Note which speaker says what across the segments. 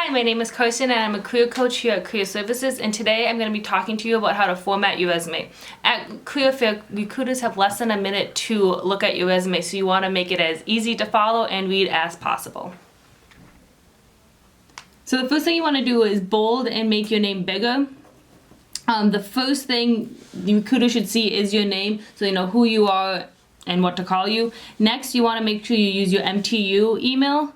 Speaker 1: Hi, my name is Karsyn and I'm a career coach here at Career Services, and today I'm going to be talking to you about how to format your resume. At Career Fair, recruiters have less than a minute to look at your resume, so you want to make it as easy to follow and read as possible. So the first thing you want to do is bold and make your name bigger. The first thing the recruiter should see is your name, so they know who you are and what to call you. Next, you want to make sure you use your MTU email.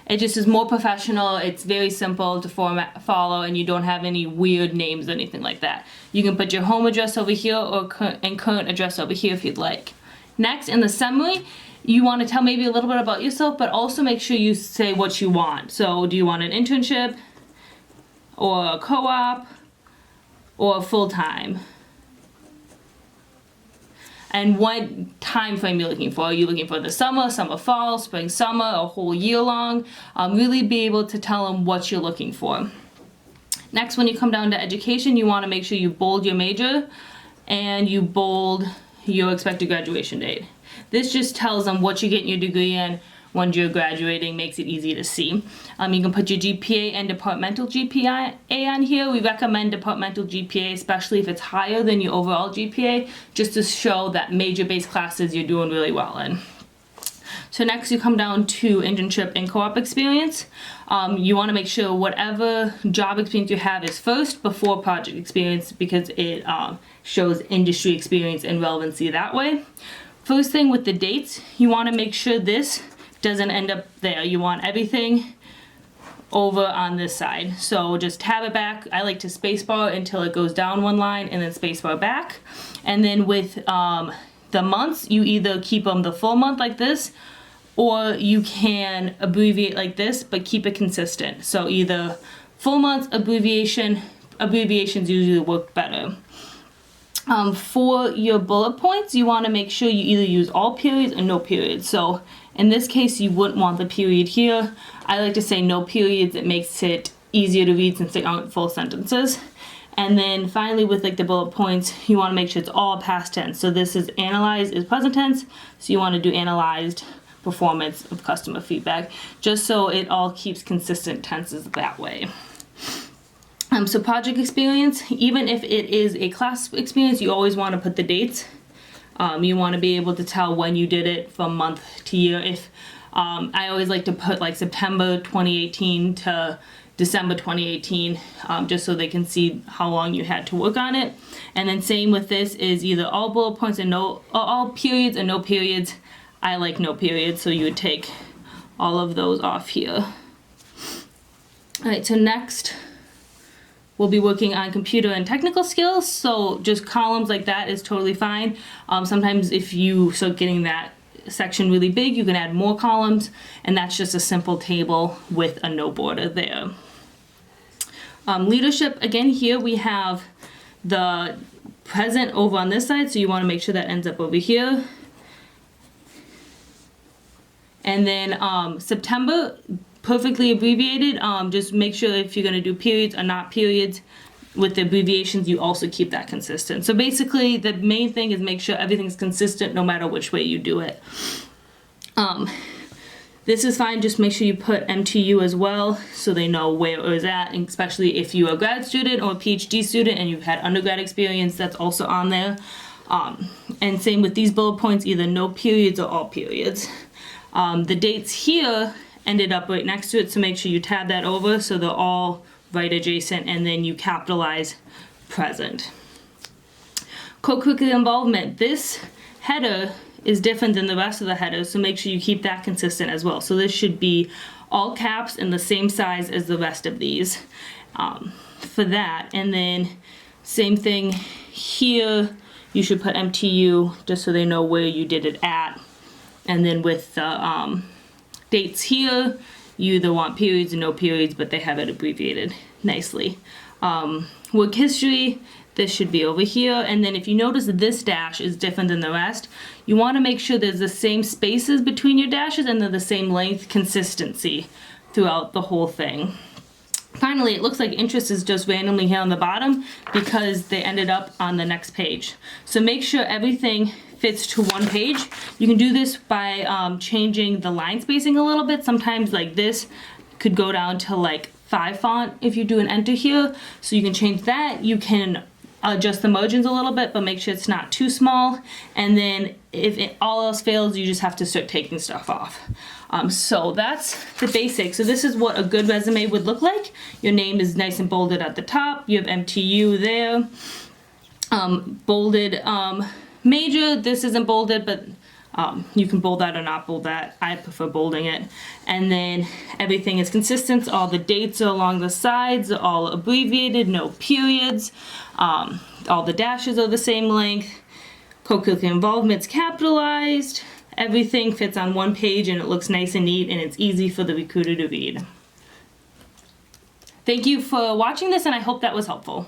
Speaker 1: It just is more professional, it's very simple to follow, and you don't have any weird names or anything like that. You can put your home address over here or current address over here if you'd like. Next, in the summary, you want to tell maybe a little bit about yourself, but also make sure you say what you want. So do you want an internship, or a co-op, or full-time? And what time frame you're looking for. Are you looking for the summer, fall, spring, summer, a whole year long? Really be able to tell them what you're looking for. Next, when you come down to education, you want to make sure you bold your major and you bold your expected graduation date. This just tells them what you're getting your degree in when you're graduating, makes it easy to see. You can put your GPA and departmental GPA on here. We recommend departmental GPA, especially if it's higher than your overall GPA, just to show that major-based classes you're doing really well in. So next you come down to internship and co-op experience. You want to make sure whatever job experience you have is first before project experience, because it shows industry experience and relevancy that way. First thing with the dates, you want to make sure this doesn't end up there. You want everything over on this side. So just tab it back. I like to spacebar until it goes down one line and then spacebar back. And then with the months, you either keep them the full month like this, or you can abbreviate like this, but keep it consistent. So either full months, abbreviations usually work better. For your bullet points, you want to make sure you either use all periods or no periods. So in this case, you wouldn't want the period here. I like to say no periods. It makes it easier to read since they aren't full sentences. And then finally, with like the bullet points, you want to make sure it's all past tense. So this is analyzed is present tense. So you want to do analyzed performance of customer feedback, just so it all keeps consistent tenses that way. So project experience, even if it is a class experience, you always want to put the dates. You want to be able to tell when you did it from month to year. If I always like to put like September 2018 to December 2018, just so they can see how long you had to work on it. And then same with this is either all bullet points and all periods and no periods. I like no periods, so you would take all of those off here. All right, so next we'll be working on computer and technical skills, so just columns like that is totally fine. Sometimes if you start getting that section really big, you can add more columns, and that's just a simple table with a no border there. Leadership, again, here we have the present over on this side, so you want to make sure that ends up over here. And then September, perfectly abbreviated. Just make sure if you're going to do periods or not periods with the abbreviations, you also keep that consistent. So basically the main thing is make sure everything's consistent no matter which way you do it. This is fine, just make sure you put MTU as well so they know where it was at, and especially if you're a grad student or a PhD student and you've had undergrad experience, that's also on there. And same with these bullet points, either no periods or all periods. The dates here ended up right next to it, so make sure you tab that over so they're all right adjacent, and then you capitalize present. Co-curricular involvement. This header is different than the rest of the headers, so make sure you keep that consistent as well. So this should be all caps and the same size as the rest of these for that. And then same thing here, you should put MTU just so they know where you did it at. And then with the dates here, you either want periods or no periods, but they have it abbreviated nicely. Work history, this should be over here. And then if you notice that this dash is different than the rest, you want to make sure there's the same spaces between your dashes and they're the same length consistency throughout the whole thing. Finally, it looks like interest is just randomly here on the bottom because they ended up on the next page. So make sure everything fits to one page. You can do this by changing the line spacing a little bit. Sometimes like this could go down to like 5 font if you do an enter here. So you can change that. You can adjust the margins a little bit, but make sure it's not too small. And then if all else fails, you just have to start taking stuff off. So that's the basics. So this is what a good resume would look like. Your name is nice and bolded at the top. You have MTU there. Bolded major, this isn't bolded, but you can bold that or not bold that. I prefer bolding it. And then everything is consistent. All the dates are along the sides, all abbreviated, no periods. All the dashes are the same length. Co-curricular involvement's capitalized. Everything fits on one page and it looks nice and neat and it's easy for the recruiter to read. Thank you for watching this and I hope that was helpful.